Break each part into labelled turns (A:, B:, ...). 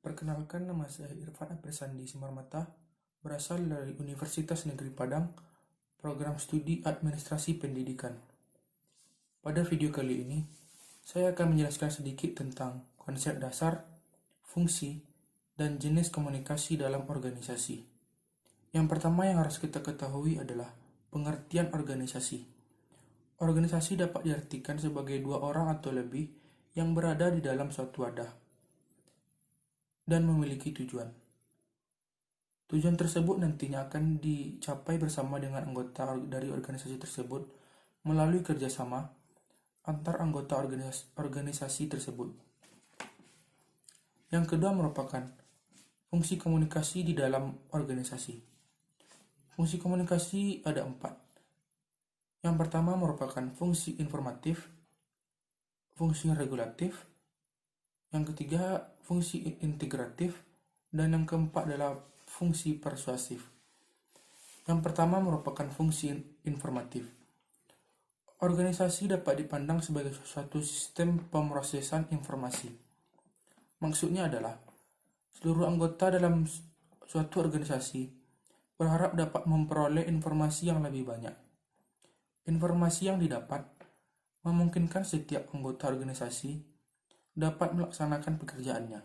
A: Perkenalkan, nama saya Irfan Aprisandi Simarmata, berasal dari Universitas Negeri Padang, program studi Administrasi Pendidikan. Pada video kali ini, saya akan menjelaskan sedikit tentang konsep dasar, fungsi, dan jenis komunikasi dalam organisasi. Yang pertama yang harus kita ketahui adalah pengertian organisasi. Organisasi dapat diartikan sebagai dua orang atau lebih yang berada di dalam suatu wadah dan memiliki tujuan. Tujuan tersebut nantinya akan dicapai bersama dengan anggota dari organisasi tersebut melalui kerjasama antar anggota organisasi tersebut. Yang kedua merupakan fungsi komunikasi di dalam organisasi. Fungsi komunikasi ada 4. Yang pertama merupakan fungsi informatif, fungsi regulatif, yang ketiga fungsi integratif, dan yang keempat adalah fungsi persuasif. Yang pertama merupakan fungsi informatif. Organisasi dapat dipandang sebagai suatu sistem pemrosesan informasi. Maksudnya adalah seluruh anggota dalam suatu organisasi berharap dapat memperoleh informasi yang lebih banyak. Informasi yang didapat memungkinkan setiap anggota organisasi dapat melaksanakan pekerjaannya.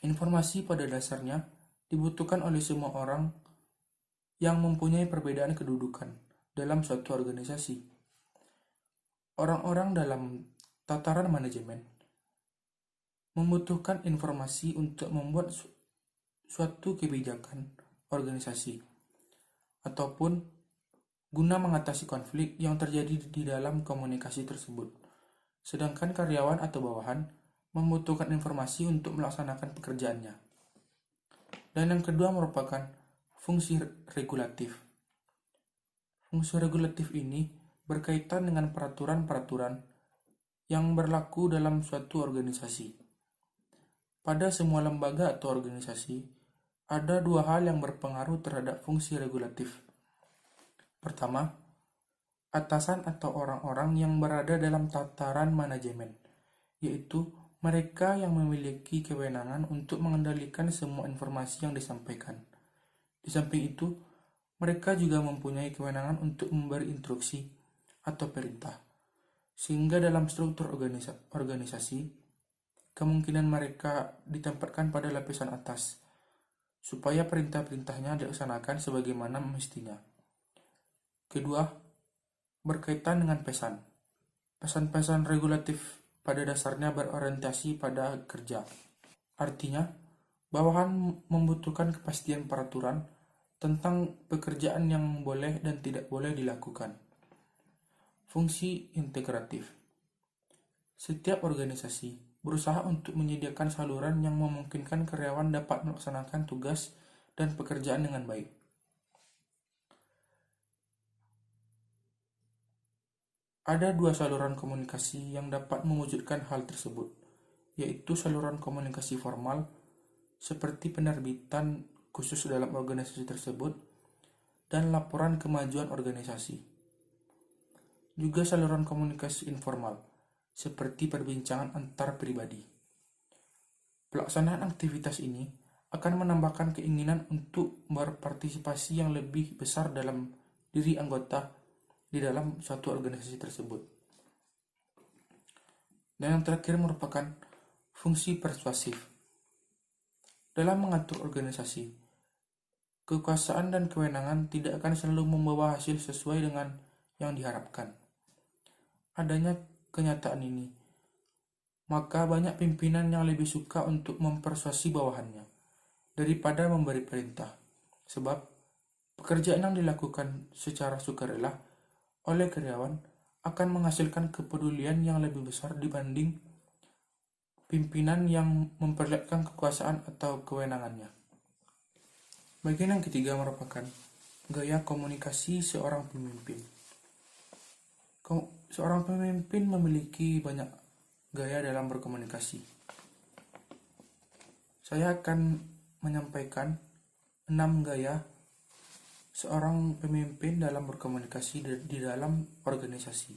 A: Informasi pada dasarnya dibutuhkan oleh semua orang yang mempunyai perbedaan kedudukan dalam suatu organisasi. Orang-orang dalam tataran manajemen membutuhkan informasi untuk membuat suatu kebijakan organisasi ataupun guna mengatasi konflik yang terjadi di dalam komunikasi tersebut. Sedangkan karyawan atau bawahan membutuhkan informasi untuk melaksanakan pekerjaannya. Dan yang kedua merupakan fungsi regulatif. Fungsi regulatif ini berkaitan dengan peraturan-peraturan yang berlaku dalam suatu organisasi. Pada semua lembaga atau organisasi, ada dua hal yang berpengaruh terhadap fungsi regulatif. Pertama, atasan atau orang-orang yang berada dalam tataran manajemen, yaitu mereka yang memiliki kewenangan untuk mengendalikan semua informasi yang disampaikan. Di samping itu, mereka juga mempunyai kewenangan untuk memberi instruksi atau perintah, sehingga dalam struktur organisasi, kemungkinan mereka ditempatkan pada lapisan atas, supaya perintah-perintahnya dilaksanakan sebagaimana mestinya. Kedua, berkaitan dengan pesan. Pesan-pesan regulatif pada dasarnya berorientasi pada kerja. Artinya, bawahan membutuhkan kepastian peraturan tentang pekerjaan yang boleh dan tidak boleh dilakukan. Fungsi integratif. Setiap organisasi berusaha untuk menyediakan saluran yang memungkinkan karyawan dapat melaksanakan tugas dan pekerjaan dengan baik. Ada dua saluran komunikasi yang dapat mewujudkan hal tersebut, yaitu saluran komunikasi formal, seperti penerbitan khusus dalam organisasi tersebut, dan laporan kemajuan organisasi. Juga saluran komunikasi informal, seperti perbincangan antar pribadi. Pelaksanaan aktivitas ini akan menambahkan keinginan untuk berpartisipasi yang lebih besar dalam diri anggota di dalam suatu organisasi tersebut. Dan yang terakhir merupakan fungsi persuasif. Dalam mengatur organisasi, kekuasaan dan kewenangan tidak akan selalu membawa hasil sesuai dengan yang diharapkan. Adanya kenyataan ini, maka banyak pimpinan yang lebih suka untuk mempersuasi bawahannya daripada memberi perintah, sebab pekerjaan yang dilakukan secara sukarela oleh karyawan akan menghasilkan kepedulian yang lebih besar dibanding pimpinan yang memperlihatkan kekuasaan atau kewenangannya. Bagian yang ketiga merupakan gaya komunikasi seorang pemimpin. Seorang pemimpin memiliki banyak gaya dalam berkomunikasi. Saya akan menyampaikan 6 gaya seorang pemimpin dalam berkomunikasi di dalam organisasi.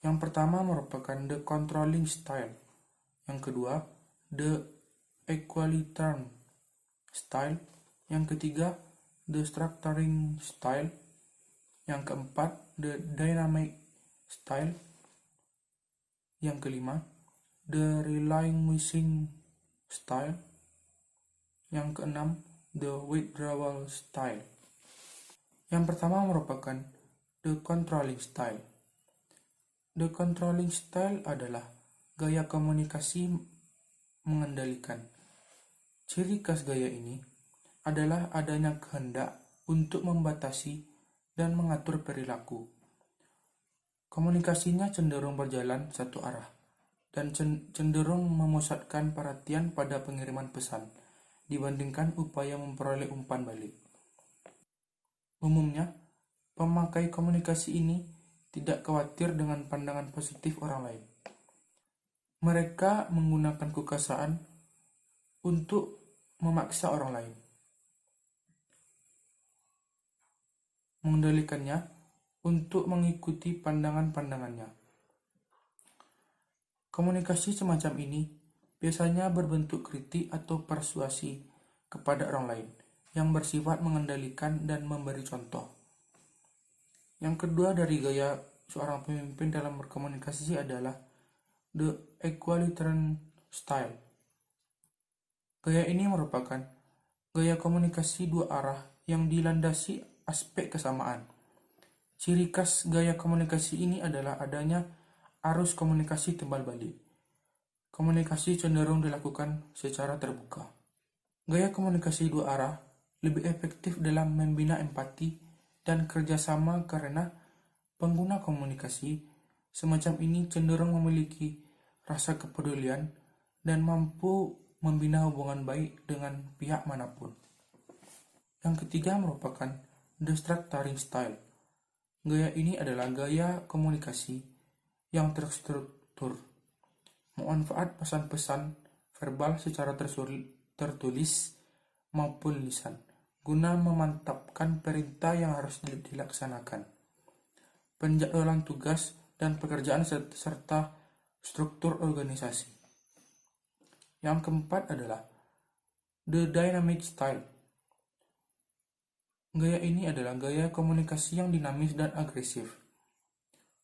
A: Yang pertama merupakan the controlling style. Yang kedua, the equalitarian style. Yang ketiga, the structuring style. Yang keempat, the dynamic style. Yang kelima, the relinquishing style. Yang keenam, the withdrawal style. Yang pertama merupakan the controlling style. The controlling style adalah gaya komunikasi mengendalikan. Ciri khas gaya ini adalah adanya kehendak untuk membatasi dan mengatur perilaku. Komunikasinya cenderung berjalan satu arah dan cenderung memusatkan perhatian pada pengiriman pesan dibandingkan upaya memperoleh umpan balik. Umumnya, pemakai komunikasi ini tidak khawatir dengan pandangan positif orang lain. Mereka menggunakan kekuasaan untuk memaksa orang lain, mengendalikannya untuk mengikuti pandangan-pandangannya. Komunikasi semacam ini biasanya berbentuk kritik atau persuasi kepada orang lain yang bersifat mengendalikan dan memberi contoh. Yang kedua dari gaya seorang pemimpin dalam berkomunikasi adalah the equalitarian style. Gaya ini merupakan gaya komunikasi dua arah yang dilandasi aspek kesamaan. Ciri khas gaya komunikasi ini adalah adanya arus komunikasi timbal balik. Komunikasi cenderung dilakukan secara terbuka. Gaya komunikasi dua arah lebih efektif dalam membina empati dan kerjasama karena pengguna komunikasi semacam ini cenderung memiliki rasa kepedulian dan mampu membina hubungan baik dengan pihak manapun. Yang ketiga merupakan the structuring style. Gaya ini adalah gaya komunikasi yang terstruktur, memanfaat pesan-pesan verbal secara tertulis maupun lisan, guna memantapkan perintah yang harus dilaksanakan, penjadwalan tugas dan pekerjaan serta struktur organisasi. Yang keempat adalah the dynamic style. Gaya ini adalah gaya komunikasi yang dinamis dan agresif.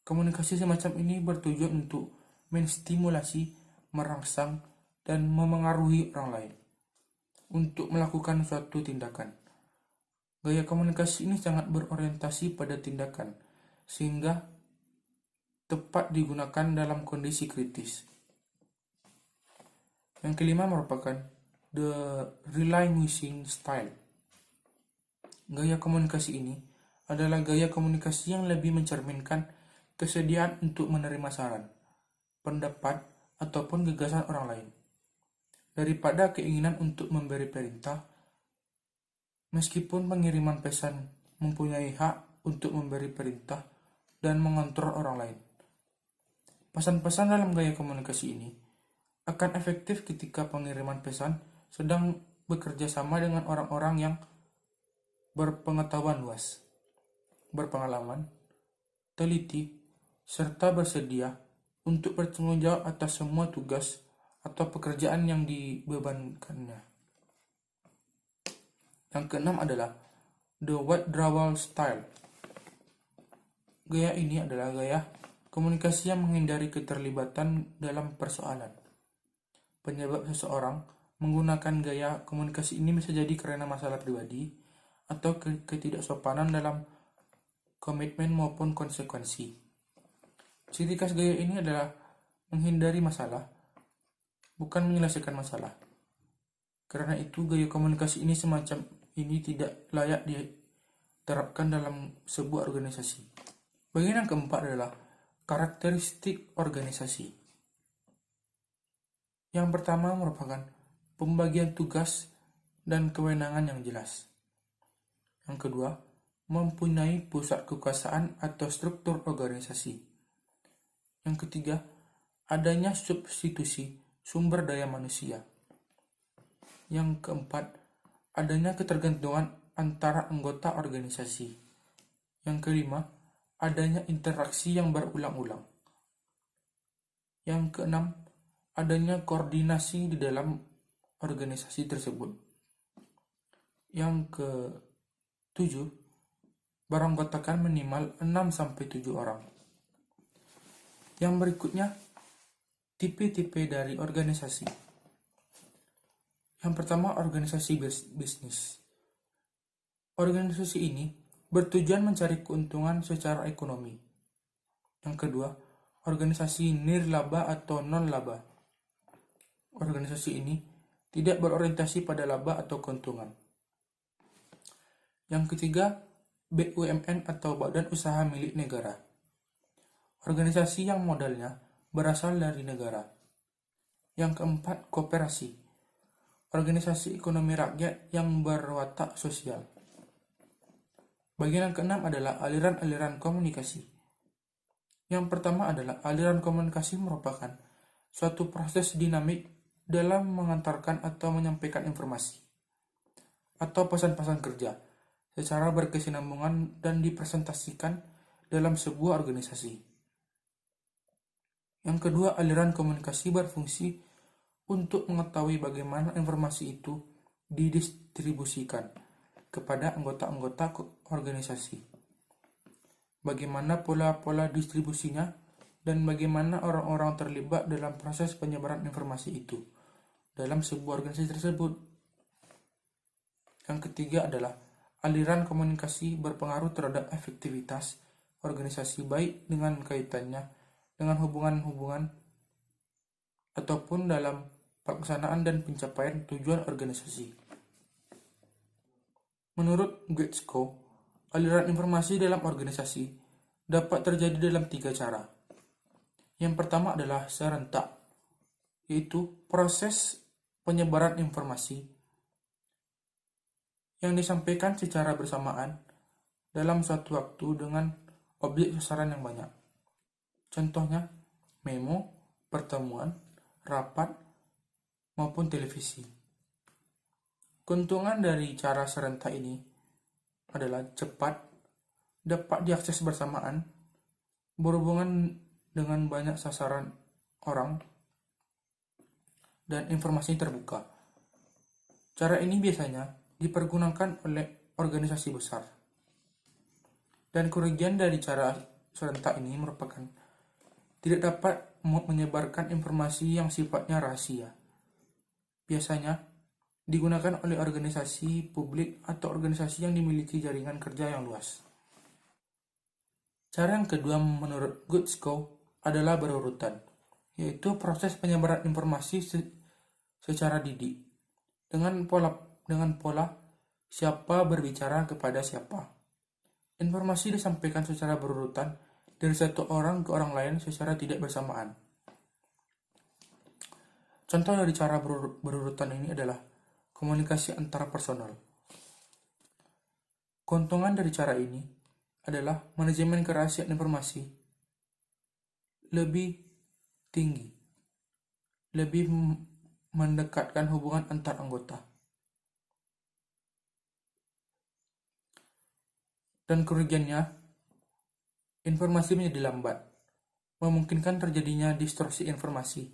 A: Komunikasi semacam ini bertujuan untuk menstimulasi, merangsang, dan memengaruhi orang lain untuk melakukan suatu tindakan. Gaya komunikasi ini sangat berorientasi pada tindakan, sehingga tepat digunakan dalam kondisi kritis. Yang kelima merupakan the relinquishing style. Gaya komunikasi ini adalah gaya komunikasi yang lebih mencerminkan kesediaan untuk menerima saran, pendapat, ataupun gagasan orang lain, daripada keinginan untuk memberi perintah. Meskipun pengiriman pesan mempunyai hak untuk memberi perintah dan mengontrol orang lain, pesan-pesan dalam gaya komunikasi ini akan efektif ketika pengiriman pesan sedang bekerja sama dengan orang-orang yang berpengetahuan luas, berpengalaman, teliti, serta bersedia untuk bertanggung jawab atas semua tugas atau pekerjaan yang dibebankannya. Yang keenam adalah the withdrawal style. Gaya ini adalah gaya komunikasi yang menghindari keterlibatan dalam persoalan. Penyebab seseorang menggunakan gaya komunikasi ini bisa jadi karena masalah pribadi atau ketidaksopanan dalam komitmen maupun konsekuensi. Ciri khas gaya ini adalah menghindari masalah, bukan menyelesaikan masalah. Karena itu, gaya komunikasi ini semacam ini tidak layak diterapkan dalam sebuah organisasi. Bagian yang keempat adalah karakteristik organisasi. Yang pertama merupakan pembagian tugas dan kewenangan yang jelas. Yang kedua, mempunyai pusat kekuasaan atau struktur organisasi. Yang ketiga, adanya substitusi sumber daya manusia. Yang keempat, adanya ketergantungan antara anggota organisasi. Yang kelima, adanya interaksi yang berulang-ulang. Yang keenam, adanya koordinasi di dalam organisasi tersebut. Yang ke-7, beranggotakan minimal 6-7 orang. Yang berikutnya, tipe-tipe dari organisasi. Yang pertama, organisasi bisnis. Organisasi ini bertujuan mencari keuntungan secara ekonomi. Yang kedua, organisasi nirlaba atau non-laba. Organisasi ini tidak berorientasi pada laba atau keuntungan. Yang ketiga, BUMN atau Badan Usaha Milik Negara. Organisasi yang modalnya berasal dari negara. Yang keempat, koperasi. Organisasi ekonomi rakyat yang berwatak sosial. Bagian yang keenam adalah aliran-aliran komunikasi. Yang pertama adalah aliran komunikasi merupakan suatu proses dinamik dalam mengantarkan atau menyampaikan informasi atau pesan-pesan kerja secara berkesinambungan dan dipresentasikan dalam sebuah organisasi. Yang kedua, aliran komunikasi berfungsi untuk mengetahui bagaimana informasi itu didistribusikan kepada anggota-anggota organisasi. Bagaimana pola-pola distribusinya dan bagaimana orang-orang terlibat dalam proses penyebaran informasi itu dalam sebuah organisasi tersebut. Yang ketiga adalah aliran komunikasi berpengaruh terhadap efektivitas organisasi baik dengan kaitannya dengan hubungan-hubungan ataupun dalam pelaksanaan dan pencapaian tujuan organisasi. Menurut Getsko, aliran informasi dalam organisasi dapat terjadi dalam 3 cara. Yang pertama adalah serentak, yaitu proses penyebaran informasi yang disampaikan secara bersamaan dalam suatu waktu dengan objek sasaran yang banyak. Contohnya, memo, pertemuan, rapat, maupun televisi. Keuntungan dari cara serentak ini adalah cepat, dapat diakses bersamaan, berhubungan dengan banyak sasaran orang, dan informasi terbuka. Cara ini biasanya dipergunakan oleh organisasi besar. Dan kerugian dari cara serentak ini merupakan tidak dapat menyebarkan informasi yang sifatnya rahasia. Biasanya digunakan oleh organisasi publik atau organisasi yang dimiliki jaringan kerja yang luas. Cara yang kedua menurut Getsko adalah berurutan, yaitu proses penyebaran informasi secara didik dengan pola siapa berbicara kepada siapa. Informasi disampaikan secara berurutan dari satu orang ke orang lain secara tidak bersamaan. Contoh dari cara berurutan ini adalah komunikasi antar personal. Keuntungan dari cara ini adalah manajemen kerahasiaan informasi lebih tinggi, lebih mendekatkan hubungan antar anggota. Dan kerugiannya, informasi menjadi lambat, memungkinkan terjadinya distorsi informasi.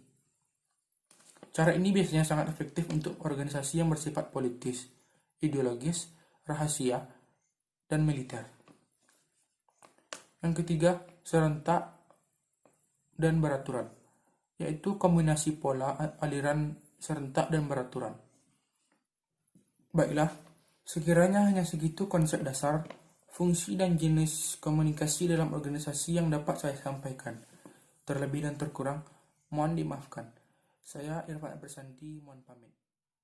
A: Cara ini biasanya sangat efektif untuk organisasi yang bersifat politis, ideologis, rahasia, dan militer. Yang ketiga, serentak dan beraturan, yaitu kombinasi pola aliran serentak dan beraturan. Baiklah, sekiranya hanya segitu konsep dasar, fungsi dan jenis komunikasi dalam organisasi yang dapat saya sampaikan. Terlebih dan terkurang, mohon dimaafkan. Saya Irfan Bersandi, mohon pamit.